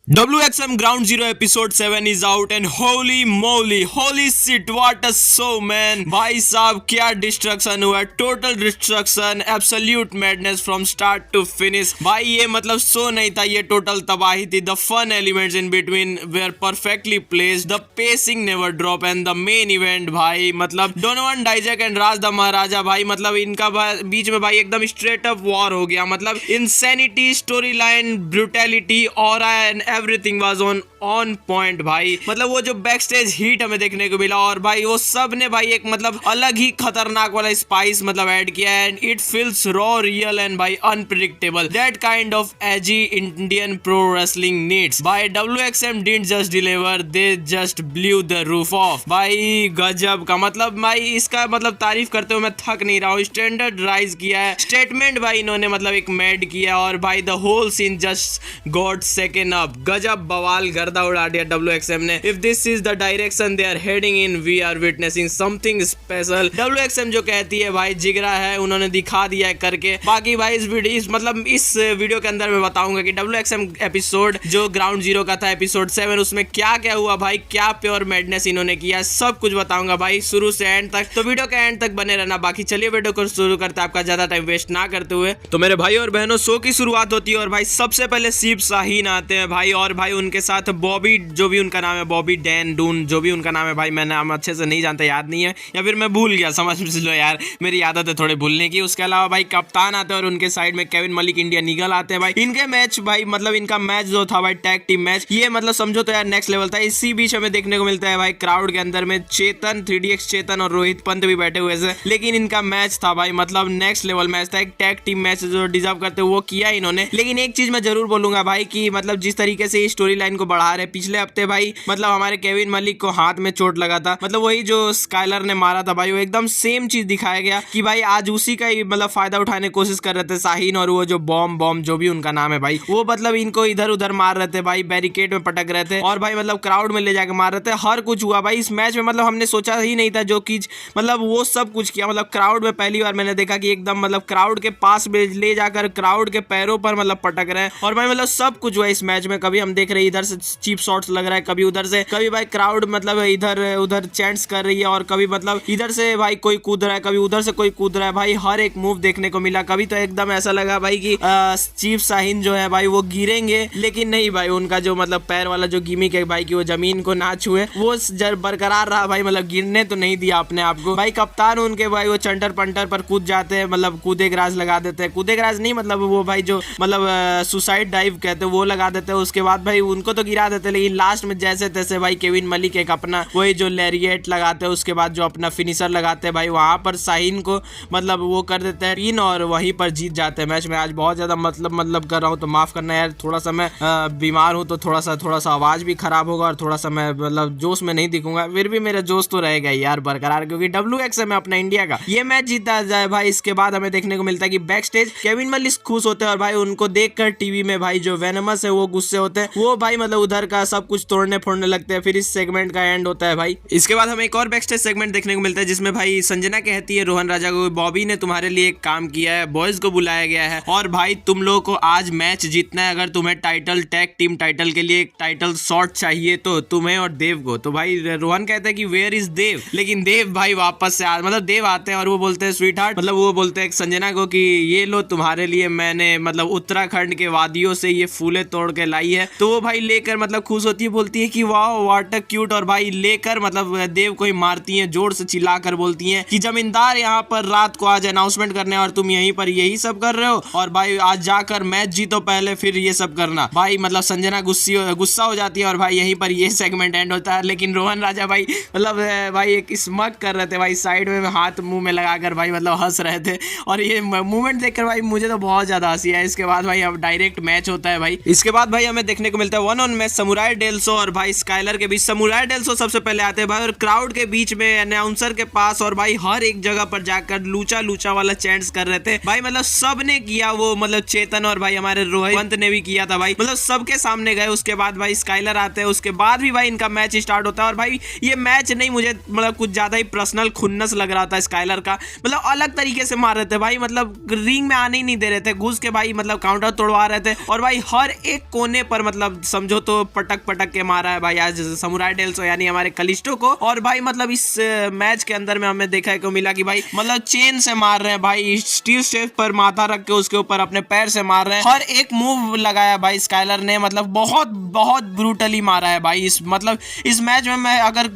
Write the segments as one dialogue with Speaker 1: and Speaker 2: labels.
Speaker 1: WXM Ground Zero episode 7 is out and holy moly, holy shit, what a show man। भाई साहब क्या destruction हुआ, total destruction, absolute madness from start to finish. भाई ये मतलब show नहीं था, ये टोटल तबाही थी। The fun elements in between were perfectly placed, the pacing never drop and the main event भाई मतलब Donovan Dijak and Raj the Maharaja भाई मतलब इनका बीच में भाई एकदम स्ट्रेट अप वॉर हो गया। मतलब इंसैनिटी, स्टोरी लाइन, ब्रूटैलिटी और एवरीथिंग वाज ऑन पॉइंट भाई। मतलब वो जो बैक स्टेज हीट हमें देखने को मिला और भाई वो सब ने भाई एक मतलब अलग ही खतरनाक वाला स्पाइस मतलब ऐड किया and it feels raw, real and भाई unpredictable, that kind of edgy Indian pro wrestling needs. भाई WXM didn't just deliver, they just blew the roof off. भाई गजब का मतलब भाई इसका मतलब तारीफ करते हुए मैं थक नहीं रहा हूँ। स्टैंडर्ड राइज किया है, स्टेटमेंट भाई इन्होंने मतलब एक मेड किया और भाई the whole scene just got second up. गजब बवाल गर्दा उड़ा दिया WXM ने। If this is the direction they are heading in, we are witnessing something special. WXM जो कहती है भाई जिगरा है, उन्होंने दिखा दिया है करके। बाकी भाई इस वीडियो के अंदर मैं बताऊंगा कि WXM एपिसोड जो ग्राउंड जीरो का था एपिसोड 7, उसमें क्या क्या हुआ भाई, क्या प्योर मैडनेस इन्होंने किया, सब कुछ बताऊंगा भाई शुरू से एंड तक। तो वीडियो के एंड तक बने रहना। बाकी चलिए वीडियो को शुरू करते हैं आपका ज्यादा टाइम वेस्ट ना करते हुए। तो मेरे भाई और बहनों शो की शुरुआत होती है और भाई सबसे पहले शिव शाहीन आते हैं भाई और भाई उनके साथ बॉबी, जो भी उनका नाम है, बॉबी डैन डून, जो भी उनका नाम है भाई, मैं नाम अच्छे से नहीं जानता, याद नहीं है या फिर मैं भूल गया, समझ लो यार, मेरी आदत है थोड़े भूलने की। उसके अलावा भाई कप्तान आते हैं और उनके साइड में केविन मलिक, इंडियन ईगल आते हैं भाई। इनके मैच भाई मतलब इनका मैच जो था भाई टैग टीम मैच, ये मतलब समझो तो यार नेक्स्ट लेवल था। इसी बीच हमें देखने को मिलता है भाई क्राउड के अंदर में चेतन, 3DX चेतन और रोहित पंत भी बैठे हुए थे, लेकिन इनका मैच था भाई मतलब नेक्स्ट लेवल मैच था, एक टैग टीम मैच जो डिजर्व करते वो किया इन्होंने। लेकिन एक चीज मैं जरूर बोलूंगा भाई कि मतलब जिस तरीके से स्टोरी लाइन को बढ़ा रहे, पिछले हफ्ते भाई मतलब हमारे केविन मलिक को हाथ में चोट लगा था, मतलब वही जो स्काइलर ने मारा था भाई, वो एकदम सेम चीज दिखाया गया कि भाई आज उसी का ही मतलब फायदा उठाने की कोशिश कर रहे थे शाहीन और वो जो बॉम्ब जो भी उनका नाम है भाई, वो मतलब इनको इधर उधर मार रहे थे भाई, बैरिकेड में पटक रहे थे और भाई मतलब क्राउड में ले जाकर मार रहे थे। हर कुछ हुआ भाई इस मैच में, मतलब हमने सोचा ही नहीं था जो कि मतलब वो सब कुछ किया। मतलब क्राउड में पहली बार मैंने देखा कि एकदम मतलब क्राउड के पास में ले जाकर क्राउड के पैरों पर मतलब पटक रहे हैं और भाई मतलब सब कुछ हुआ इस मैच में। कभी हम देख रहे हैं इधर से चीप शॉट्स लग रहा है, कभी उधर से, कभी भाई क्राउड मतलब इधर उधर चैंट्स कर रही है और कभी मतलब इधर से भाई कोई कूद रहा है, कभी उधर से कोई कूद रहा है भाई, हर एक मूव देखने को मिला। कभी तो एकदम ऐसा लगा भाई कि चीफ शाहीन जो है भाई वो गिरेंगे, लेकिन नहीं भाई, उनका जो मतलब पैर वाला जो गिमिक है भाई कि वो जमीन को ना छुए, वो बरकरार रहा भाई, मतलब गिरने तो नहीं दिया अपने आप को। भाई कप्तान उनके भाई वो चंटर पंटर पर कूद जाते हैं, मतलब कूदे ग्रास लगा देते हैं, कूदे ग्रास नहीं मतलब वो भाई जो मतलब सुसाइड डाइव कहते हैं वो लगा देते हैं। उसके बाद भाई उनको तो गिरा देते हैं, लेकिन लास्ट में जैसे तैसे भाई केविन मलिक एक अपना वही जो लैरिएट लगाते हैं, उसके बाद जो अपना फिनिशर लगाते हैं भाई, वहां पर शाहीन को मतलब वो कर देते हैं पिन और वहीं पर जीत जाते हैं मैच में। आज बहुत ज्यादा मतलब कर रहा हूँ तो माफ करना यार, थोड़ा सा मैं बीमार हूँ तो थोड़ा सा आवाज भी खराब होगा और थोड़ा सा मैं मतलब जोश में नहीं दिखूंगा, फिर भी मेरा जोश तो रहेगा यार बरकरार, क्योंकि WXM है अपना इंडिया का, ये मैच जीता जाए भाई। इसके बाद हमें देखने को मिलता है कि बैक स्टेज केविन मलिक खुश होते हैं और भाई उनको देखकर टीवी में भाई जो वेनमस है वो गुस्से होते हैं, वो भाई मतलब उधर का सब कुछ तोड़ने फोड़ने लगते हैं। फिर इस सेगमेंट का एंड होता है भाई। इसके बाद हमें एक और बैक स्टेज सेगमेंट देखने को मिलता है जिसमें भाई संजना कहती है रोहन राजा को, बॉबी ने तुम्हारे लिए एक काम किया है, बॉयज को बुलाया गया है और भाई तुम लोगों को आज मैच जीतना है। अगर तुम्हें टाइटल, टैग टीम टाइटल के लिए एक टाइटल शॉट चाहिए तो तुम्हें और देव को। तो भाई रोहन कहता है कि वेयर इज देव, लेकिन देव भाई वापस से मतलब देव आते हैं और वो बोलते हैं स्वीट हार्ट, मतलब वो बोलते हैं संजना को कि ये लो तुम्हारे लिए मैंने मतलब उत्तराखंड के वादियों से ये फूले तोड़ के लाई है। तो वो भाई लेकर मतलब खुश होती है, बोलती है कि वाह व्हाट अ क्यूट, और भाई लेकर मतलब देव को ही मारती है, जोर से चिल्लाकर बोलती है कि जमींदार यहाँ पर रात को आज अनाउंसमेंट करने और तुम यहीं पर यही सब कर रहे हो, और भाई आज जाकर मैच जीतो पहले फिर ये सब करना। भाई मतलब संजना गुस्सा हो जाती है और भाई यहीं पर ये सेगमेंट एंड होता है। लेकिन रोहन राजा भाई मतलब भाई एक स्मग कर रहे थे भाई, साइड में हाथ मुंह में लगाकर भाई मतलब हंस रहे थे और ये मूवमेंट देखकर भाई मुझे तो बहुत ज्यादा हंसी है। इसके बाद भाई अब डायरेक्ट मैच होता है भाई। इसके बाद भाई हमें देखने को मिलता है 1-on मैच समुराई डेल्सो और भाई स्काइलर के बीच। समुराई डेल्सो सबसे पहले आते हैं भाई और क्राउड के बीच में अनाउंसर के पास और भाई हर एक जगह पर जाकर लूचा वाला चैंट्स कर रहे थे भाई, मतलब सब ने किया वो, मतलब चेतन और भाई हमारे रोहित पंत ने भी किया था भाई, मतलब सबके सामने गए। उसके बाद भाई स्काइलर आते हैं, उसके बाद भी भाई इनका मैच स्टार्ट होता है और भाई ये मैच नहीं, मुझे मतलब कुछ ज्यादा ही पर्सनल खुन्नस लग रहा था स्काइलर का, मतलब अलग तरीके से मार रहे थे भाई, मतलब रिंग में आने ही नहीं दे रहे थे, घुस के भाई मतलब काउंटर तोड़वा रहे थे और भाई हर एक कोने पर ऊपर मतलब समझो तो पटक पटक के मारा है भाई आज समुराई डेल्सो यानी हमारे कलिस्टो को। और भाई मतलब इस मैच के अंदर में हमें देखा को मिला कि भाई मतलब चेन से मार रहे हैं भाई, स्टील स्टेप पर माथा रख के उसके ऊपर अपने पैर से मार रहे हैं। हर एक मूव लगाया भाई स्काइलर ने, मतलब बहुत बहुत ब्रूटली मारा है भाई। इस मैच में मैं अगर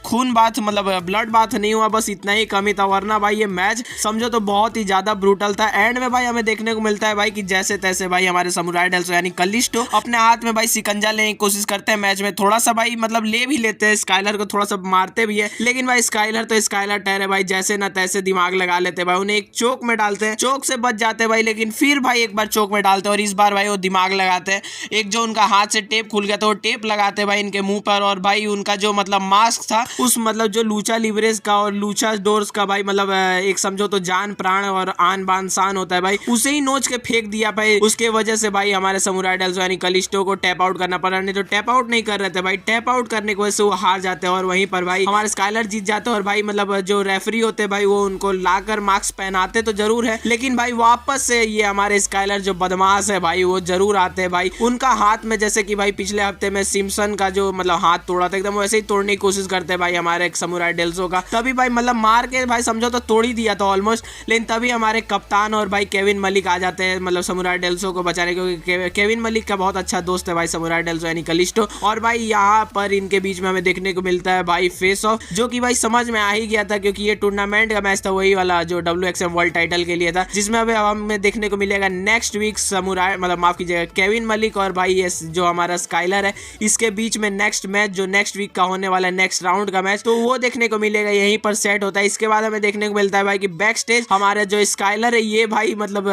Speaker 1: खून बात मतलब ब्लड बात नहीं हुआ, बस इतना ही कमी था, वरना भाई ये मैच समझो तो बहुत ही ज्यादा ब्रूटल था। एंड में भाई हमें देखने को मिलता है भाई कि जैसे तैसे भाई हमारे समुराई डेल्सो यानी कलिस्टो अपने हाथ में भाई शिकंजा लेने की कोशिश करते हैं मैच में, थोड़ा सा भाई मतलब ले भी लेते हैं स्काइलर को, थोड़ा सा मारते भी है, लेकिन भाई स्काइलर तो स्काइलर ठहरे भाई, जैसे ना तैसे दिमाग लगा लेते भाई, उन्हें एक चोक में डालते हैं, चोक से बच जाते भाई, लेकिन फिर भाई एक बार चोक में डालते और इस बार भाई वो दिमाग लगाते हैं। एक जो उनका हाथ से टेप खुल गया था वो टेप लगाते भाई इनके मुंह पर, और भाई उनका जो मतलब मास्क था उस मतलब जो लूचा लिवरेज का और लूचा डोर्स का भाई मतलब एक समझो तो जान प्राण और आन बान शान होता है भाई, उसे ही नोच के फेंक दिया भाई। उसके वजह से भाई हमारे समुराई डेल्सो यानी कलिस्टो को टैप आउट करना पड़ा, नहीं तो टैप आउट नहीं कर रहे थे भाई, टैप आउट करने की वजह से वो हार जाते हैं और वहीं पर भाई हमारे स्काइलर जीत जाते हैं। और भाई मतलब जो रेफरी होते भाई वो उनको लाकर मास्क पहनाते तो जरूर है, लेकिन भाई वापस से ये हमारे स्काइलर जो बदमाश है भाई वो जरूर आते हैं भाई, उनका हाथ में जैसे कि भाई पिछले हफ्ते में सिम्पसन का जो मतलब हाथ तोड़ा था एकदम वैसे ही तोड़ने की कोशिश करते हैं भाई हमारे समुराई डेल्सो का, तभी भाई मतलब मार के भाई समझो तो तोड़ ही दिया था ऑलमोस्ट, लेकिन तभी हमारे कप्तान और भाई केविन मलिक आ जाते हैं मतलब समुराई डेल्सो को बचाने, क्योंकि केविन मलिक का बहुत अच्छा दोस्त है भाई समुराई डेल्सो यानी कलिस्टो। और भाई यहाँ पर इनके बीच में हमें देखने को मिलता है भाई फेस ऑफ, जो कि भाई समझ में आ ही गया था क्योंकि ये टूर्नामेंट का मैच था, वही वाला जो WXM वर्ल्ड टाइटल के लिए था, जिसमें अभी हमें देखने को मिलेगा नेक्स्ट वीक समुराई मतलब माफ कीजिएगा केविन मलिक और भाई ये जो हमारा स्काइलर है इसके बीच में नेक्स्ट मैच जो नेक्स्ट वीक का होने वाला है नेक्स्ट राउंड का मैच, तो वो देखने को मिलेगा, यहीं पर सेट होता है। इसके बाद हमें देखने को मिलता है भाई कि बैक स्टेज हमारे जो स्काइलर है ये भाई मतलब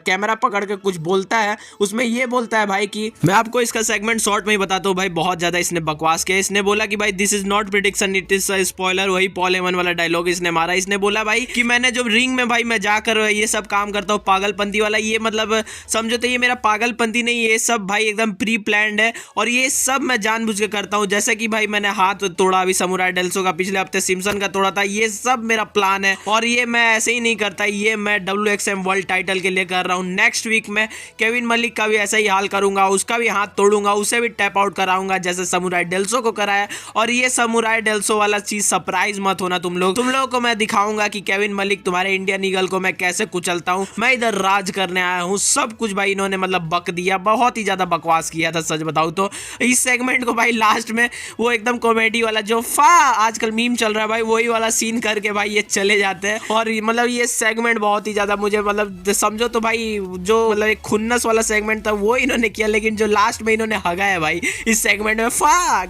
Speaker 1: कैमरा पकड़ के कुछ बोलता है, उसमें ये बोलता है भाई कि मैं आपको इसका सेगमेंट शॉर्ट में ही बताता हूँ भाई, बहुत ज्यादा इसने बकवास किया। इसने बोला कि भाई this is not prediction it is spoiler, वही पॉल हेमन वाला डायलॉग इसने मारा। इसने बोला भाई कि मैंने जो रिंग में भाई मैं जाकर ये सब काम करता हूँ पागलपंती वाला, ये मतलब समझो तो ये मेरा पागलपंती नहीं, ये सब भाई एकदम प्री प्लान्ड है और ये सब मैं जानबूझ के करता हूँ। जैसे कि भाई मैंने हाथ तोड़ा अभी समुराई डेल्सो का, पिछले हफ्ते सिम्पसन का तोड़ा था, ये सब मेरा प्लान है और ये मैं ऐसे ही नहीं करता, ये मैं WXM वर्ल्ड टाइटल के लिए कर रहा हूँ। नेक्स्ट वीक में केविन मलिक का भी ऐसा ही हाल करूंगा, उसका भी हाथ तोड़ूंगा, उसे भी टैप आउट कराऊंगा जैसे समुराई डेल्सो को कराया। और ये समुराई डेल्सो वाला चीज सरप्राइज मत होना तुम लोगों को मैं दिखाऊंगा कि केविन मलिक तुम्हारे इंडियन ईगल को मैं कैसे कुचलता हूँ, मैं इधर राज करने आया हूँ। सब कुछ भाई इन्होंने मतलब बक दिया, बहुत ही ज्यादा बकवास किया था सच बताऊं तो। इस सेगमेंट को भाई लास्ट में वो एकदम कॉमेडी वाला जो आजकल मीम चल रहा है भाई वही वाला सीन करके भाई ये चले जाते हैं। और मतलब ये सेगमेंट बहुत ही ज्यादा मुझे मतलब समझो तो भाई जो मतलब एक खुन्नस वाला सेगमेंट था वो इन्होंने किया, लेकिन जो लास्ट में इन्होंने हगा है भाई इस सेगमेंट में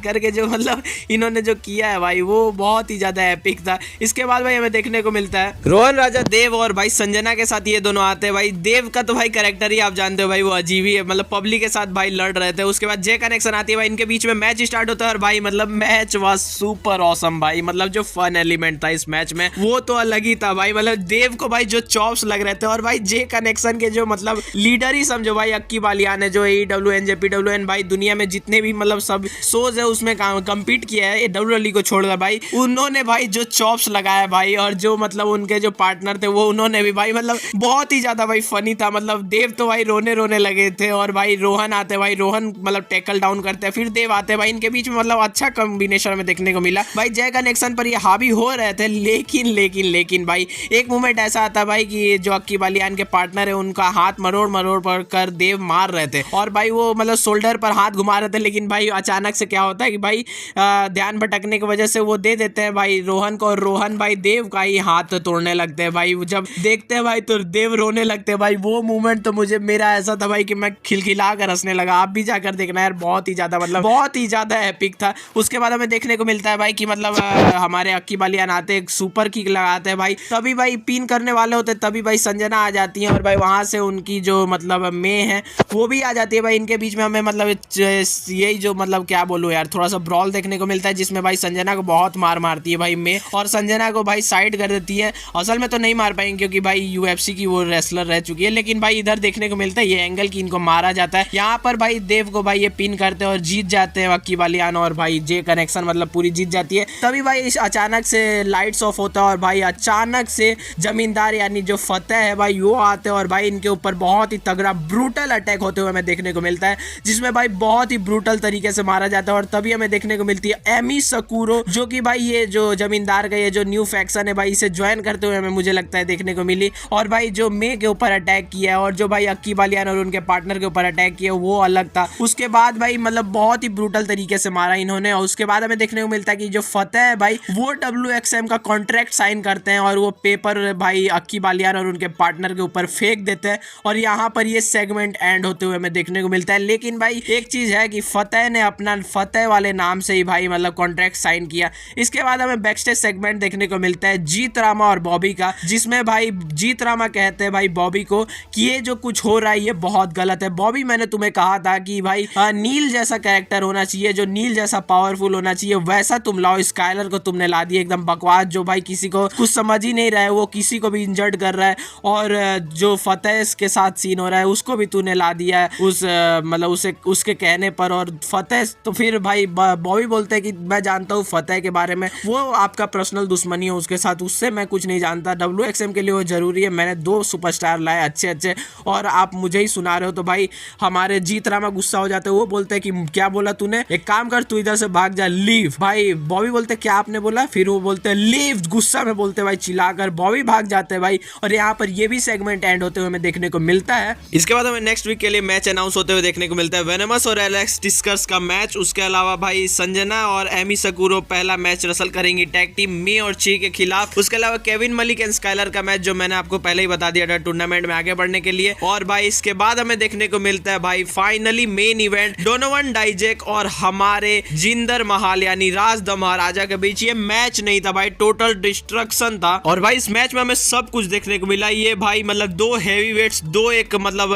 Speaker 1: करके जो मतलब इन्होंने जो किया है भाई वो बहुत ही ज्यादा एपिक था। इसके बाद भाई हमें देखने को मिलता है रोहन राजा देव और भाई संजना के साथ ये दोनों आते हैं। भाई देव का तो भाई कैरेक्टर ही आप जानते हो भाई वो अजीब ही है, मतलब पब्लिक के साथ भाई लड़ रहे थे। उसके बाद जे कनेक्शन आती है भाई, इनके बीच में मैच स्टार्ट होता है और भाई मतलब मैच वाज सुपर ऑसम भाई, मतलब जो फन एलिमेंट था इस मैच में वो तो अलग ही था भाई। मतलब देव को भाई जो चॉप्स लग रहे थे और भाई जे कनेक्शन के जो मतलब लीडर ही समझो भाई अक्की बालियान है, जो AEW NJPWN भाई दुनिया में जितने भी मतलब सब शोज है उसमें कम्पीट किया है WWE को छोड़कर भाई, उन्होंने भाई जो चॉप्स लगाया भाई और जो मतलब उनके जो पार्टनर थे वो उन्होंने भी भाई मतलब बहुत ही ज्यादा भाई फनी था। मतलब देव तो भाई रोने लगे थे और भाई रोहन आते भाई, रोहन मतलब टैकल डाउन करते हैं, फिर देव आते भाई, इनके बीच में मतलब अच्छा कॉम्बिनेशन में देखने को मिला भाई। जय कनेक्शन पर ये हावी हो रहे थे, लेकिन भाई एक मोमेंट ऐसा आता भाई कि जो अक्की बालियान के पार्टनर है उनका हाथ मरोड़ पर कर देव मार रहे थे और भाई वो मतलब शोल्डर पर हाथ घुमा रहे थे, लेकिन भाई अचानक से क्या होता है कि भाई ध्यान भटकने की वजह से वो दे देते हैं भाई रोहन को, और रोहन भाई देव का ही हाथ तोड़ने लगते हैं भाई। जब देखते हैं भाई तो देव रोने लगते हैं भाई। वो मोमेंट तो मुझे मेरा ऐसा था भाई कि मैं खिलखिला कर हंसने लगा। आप भी जाकर देखना यार, बहुत ही ज्यादा मतलब बहुत ही ज्यादा एपिक था। उसके बाद हमें देखने को मिलता है भाई कि मतलब हमारे अक्की बालियान आते एक सुपर किक लगाते हैं भाई, तभी भाई पिन करने वाले होते तभी भाई संजना आ जाती है और भाई वहां से उनकी जो मतलब मे है वो भी आ जाती है भाई। इनके बीच में हमें मतलब यही जो मतलब क्या बोलूं यार थोड़ा सा ब्रॉल देखने को मिलता है जिसमें भाई संजना को बहुत मारती है भाई मे, और संजना को भाई साइड कर देती है। असल में तो नहीं मार पाएंगे क्योंकि भाई UFC की वो रेसलर रह चुकी है, लेकिन भाई इधर देखने को मिलता है ये एंगल की इनको मारा जाता है। यहाँ पर भाई देव को भाई ये पिन करते हैं और जीत जाते हैं अक्की बालियान और भाई जे कनेक्शन मतलब पूरी जीत जाती है। तभी भाई इस अचानक से लाइट्स ऑफ होता है और भाई अचानक से जमींदार यानी जो फतेह है भाई वो आते हैं और भाई इनके ऊपर बहुत ही तगड़ा ब्रूटल अटैक होते हुए हमें देखने को मिलता जाता है, जिसमें भाई बहुत ही ब्रूटल तरीके से मारा जाता है। और तभी हमें देखने को मिलती है एमी सकुरो, जो कि भाई ये जो जमींदार का ये जो न्यू फैक्शन है भाई, इसे ज्वाइन करते हुए हमें मुझे लगता है देखने को मिली। और भाई जो मे के ऊपर अटैक किया है और जो भाई अक्की बालियान और उनके पार्टनर के ऊपर अटैक किया वो अलग था। उसके बाद भाई मतलब बहुत ही ब्रूटल तरीके से मारा इन्होंने। और उसके बाद हमें देखने को मिलता है कि जो फतेह है भाई वो WXM का कॉन्ट्रैक्ट साइन करते हैं और वो पेपर भाई अक्की बालियान और उनके पार्टनर के ऊपर फेंक देते हैं। और यहाँ पर ये सेगमेंट एंड होते हुए हमें देखने को मिलता है। लेकिन भाई एक चीज है कि फतेह ने अपना फतेह वाले नाम से ही भाई मतलब कॉन्ट्रैक्ट साइन किया। इसके बाद हमें बैकस्टेज सेगमेंट देखने को मिलता है जीत रामा और बॉबी का, जिसमें भाई जीत रामा कहते हैं भाई बॉबी को कि ये जो कुछ हो रहा है ये बहुत गलत है। बॉबी मैंने तुम्हें कहा था कि भाई नील जैसा कैरेक्टर होना चाहिए, जो नील जैसा पावरफुल होना चाहिए, वैसा तुम लाओ। स्काइलर को तुमने ला दिया एकदम बकवास, जो भाई किसी को कुछ समझ ही नहीं रहा है, वो किसी को भी इंजर्ड कर रहा है। और जो फतेह के साथ सीन हो रहा है उसको भी तूने ला दिया है उस मतलब उसके कहने पर। और फतेह तो फिर भाई बॉबी बोलते हैं कि मैं जानता हूँ फतेह के बारे में, वो आपका पर्सनल दुश्मनी है उसके साथ, उससे मैं कुछ नहीं जानता। WXM के लिए वो जरूरी है, मैंने 2 सुपरस्टार लाए अच्छे अच्छे और आप मुझे ही सुना रहे हो। तो भाई हमारे जीत रामा गुस्सा हो जाते हैं, वो बोलते हैं कि क्या बोला तूने, एक काम कर तू इधर से भाग जा, लीव। भाई बॉबी बोलते क्या आपने बोला, फिर वो बोलते हैं लीव, गुस्सा में बोलते भाई चिल्लाकर। बॉबी भाग जाते हैं भाई और यहाँ पर ये भी सेगमेंट एंड होते हुए हमें देखने को मिलता है। इसके बाद हमें नेक्स्ट वीक के लिए मैच अनाउंस होते हुए देखने को मिलता है वेनमस और एलेक्स डिस्कस का मैच। उसके अलावा भाई संजना और एमी सकुरो पहला मैच रसल करेंगी टैग टीम मी और ची के खिलाफ। उसके अलावा केविन मलिक एंड स्काइलर का मैच, जो मैंने आपको पहले ही बता दिया था टूर्नामेंट में आगे बढ़ने के लिए। और भाई इसके बाद हमें देखने को मिलता है भाई फाइनली मेन इवेंट डोनोवन डाइजेक और हमारे जिंदर महाल यानी राज द महाराजा के बीच। ये मैच नहीं था भाई, टोटल डिस्ट्रक्शन था। और भाई इस मैच में हमें सब कुछ देखने को मिला। ये भाई मतलब 2 हैवी वेट्स, 2 एक मतलब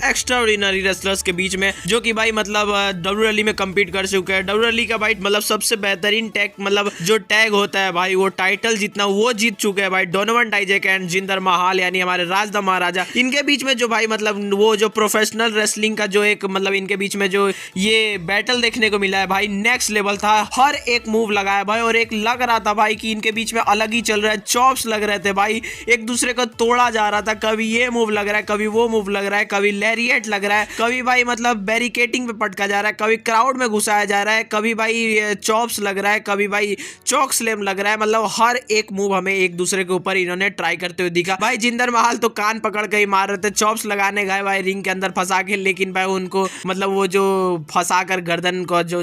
Speaker 1: एक्स्ट्राऑर्डिनरी रेसलर्स के बीच में, जो कि भाई मतलब WWE में कम्पीट कर चुके हैं। WWE का भाई मतलब सबसे बेहतरीन टैग मतलब जो टैग होता है भाई, वो टाइटल जीतना वो जीत चुके हैं भाई डोनोवन डाइजेक एंड जिंदर महाल यानी हमारे राज द महाराजा। इनके बीच में जो भाई मतलब वो जो प्रोफेशनल रेसलिंग का जो एक मतलब इनके बीच में जो ये बैटल देखने को मिला है भाई, नेक्स्ट लेवल था। हर एक मूव लगाया भाई और एक लग रहा था भाई कि इनके बीच में अलग ही चल रहा है, चॉप्स लग रहे थे भाई, एक दूसरे को तोड़ा जा रहा था। कभी ये मूव लग रहा है, कभी वो मूव लग रहा है, कभी लैरिएट लग रहा है, कभी भाई मतलब बैरिकेटिंग पे पटका जा रहा है, कभी क्राउड में घुसाया जा रहा है, कभी भाई चॉप्स लग रहा है, कभी भाई चौक स्लैम लग रहा है। मतलब हर एक मूव हमें एक दूसरे के ऊपर इन्होंने ट्राई करते हुए दिखा। भाई जिंदर महाल तो कान पकड़ के ही मार रहे थे, चॉप्स लगाने गए भाई रिंग के अंदर फंसा के, लेकिन भाई उनको मतलब वो जो फंसा कर गर्दन को जो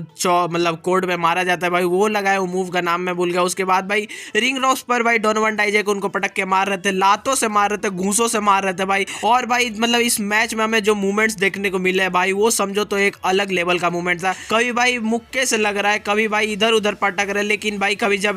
Speaker 1: मतलब कोड में मारा जाता है भाई, वो लगाए, वो मूव का नाम मैं भूल गया। उसके बाद भाई रिंग रोस पर भाई डोनोवन डाइजेक उनको पटक के मार रहे थे, लातों से मार रहे थे, घूंसों से मार रहे थे भाई। और भाई मतलब इस मैच में हमें जो मूवमेंट्स देखने को मिले भाई, वो समझो तो एक अलग लेवल का मूवमेंट था। कभी भाई मुक्के से लग रहा है, कभी भाई इधर उधर पटक रहे, लेकिन भाई कभी जब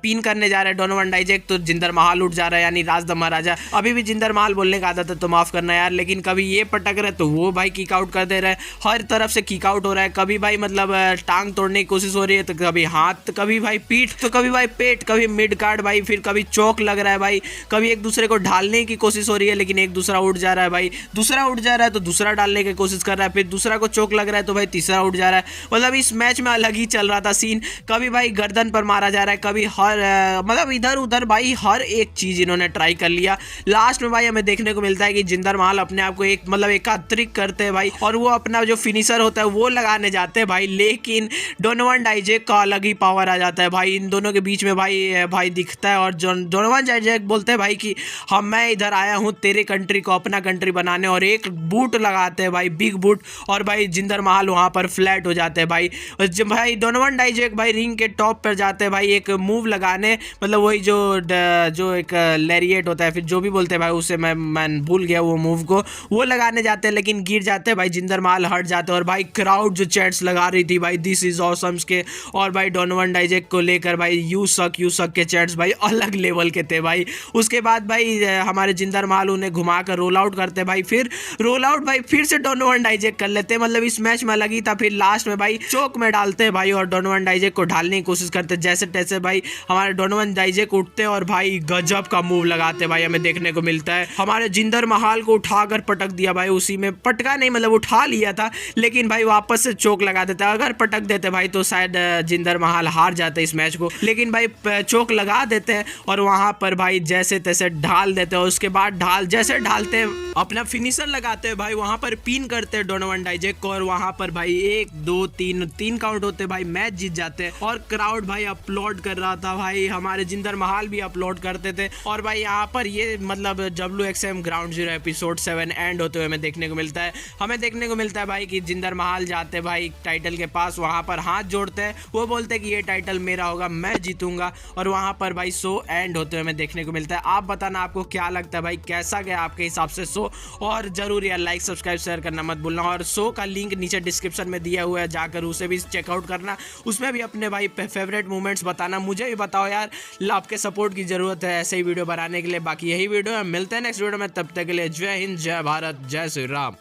Speaker 1: पिन करने जा रहे हैं डोनोवन डाइजेक तो जिंदर महाल उठ जा रहा है यानी राज द महाराजा। अभी भी जिंदर महाल बोलने का आदत है तो माफ करना यार, लेकिन कभी ये पटक रहे तो वो भाई किक आउट कर दे रहे हैं, हर तरफ से किक आउट हो रहा है। कभी भाई मतलब टांग तोड़ने की कोशिश हो रही है तो कभी हाथ, कभी भाई पीठ, तो कभी भाई पेट, कभी मिड कार्ड भाई, फिर कभी चौक लग रहा है भाई, कभी एक दूसरे को ढालने की कोशिश हो रही है लेकिन एक दूसरा उठ जा रहा है भाई, दूसरा उठ जा रहा है तो दूसरा डालने की कोशिश कर रहा है, फिर दूसरा को चौक लग रहा है तो भाई तीसरा उठ जा रहा है। मतलब इस मैच में अलग ही चल रहा था सीन। कभी भाई गर्दन पर मारा जा रहा है, कभी हर मतलब इधर उधर भाई हर एक चीज इन्होंने ट्राई कर लिया। लास्ट में भाई हमें देखने को मिलता है कि जिंदर महाल अपने आप को एक मतलब एकात्रिक करते हैं भाई और वो अपना जो फिनिशर होता है वो लगाने जाते हैं भाई, लेकिन डोनोवन डाइजेक का अलग ही पावर आ जाता है भाई इन दोनों के बीच में भाई दिखता है। और डोनोवन डाइजेक बोलते हैं भाई कि मैं इधर आया हूँ तेरे कंट्री को अपना कंट्री बनाने, और एक बूट लगाते हैं भाई, बिग बूट, और भाई जिंदर महाल वहां पर फ्लैट हो जाते हैं भाई। जब भाई डोनोवन डाइजेक भाई रिंग के टॉप पर जाते हैं भाई एक मूव लगाने, मतलब वही जो एक लैरिएट होता है, फिर जो भी बोलते हैं भाई उसे मैं भूल गया वो मूव को, वो लगाने जाते हैं लेकिन गिर जाते हैं भाई, जिंदर महाल हट जाते हैं। और भाई क्राउड जो चैट्स लगा रही थी भाई दिस इज ऑसम्स के और भाई डोनोवन डाइजेक को लेकर भाई यू सक के चैट्स भाई अलग लेवल के थे भाई। उसके बाद भाई हमारे जिंदर महाल उन्हें घुमाकर रोल आउट करते भाई, फिर रोल आउट भाई फिर से डोनोवन डाइजेक कर लेते, मतलब इस मैच में अलग ही था। फिर लास्ट में भाई चौक में डालते हैं भाई और डोनोवन डाइजेक को ढालने की कोशिश करते, जैसे तैसे भाई हमारे डोनोवन डाइजेक उठते और भाई गजब का मूव लगाते भाई हमें देखने को मिलता है। हमारे जिंदर महाल को उठाकर पटक दिया भाई, उसी में पटका नहीं मतलब उठा लिया था, लेकिन भाई वापस से चौक लगा देता। अगर पटक देते भाई तो शायद जिंदर महाल हार जाते इस मैच को, लेकिन भाई चौक लगा देते हैं और वहां पर भाई जैसे तैसे ढाल देते हैं। उसके बाद जैसे ढालते अपना फिनिशर लगाते हैं भाई, वहां पर पिन कर करते डोनोवन डाइजेक को और वहां पर भाई 1 2 3 काउंट होते भाई, मैच जीत जाते और क्राउड भाई अपलोड कर रहा था भाई, हमारे जिंदर महाल भी अपलोड करते थे। और भाई यहाँ पर ये मतलब WXM ground zero episode 7 and होते हुए हमें देखने को मिलता है। हमें देखने को मिलता है भाई कि जिंदर महाल जाते भाई टाइटल के पास, वहां पर हाथ जोड़ते हैं, वो बोलते हैं कि ये टाइटल मेरा होगा, मैं जीतूंगा। और वहां पर भाई शो एंड होते हुए हमें देखने को मिलता है। आप बताना आपको क्या लगता है भाई, कैसा गया आपके हिसाब से शो, और जरूर यार लाइक सब्सक्राइब शेयर करना मत भूलना। और शो का लिंक नीचे डिस्क्रिप्शन में दिया हुआ है, जाकर उसे भी चेकआउट करना, उसमें भी अपने भाई फेवरेट मोमेंट्स बताना, मुझे भी बताओ यार, आपके सपोर्ट की जरूरत है ऐसे ही वीडियो बनाने के लिए। बाकी यही वीडियो है, मिलते हैं नेक्स्ट वीडियो में, तब तक के लिए जय हिंद, जय भारत, जय श्री राम।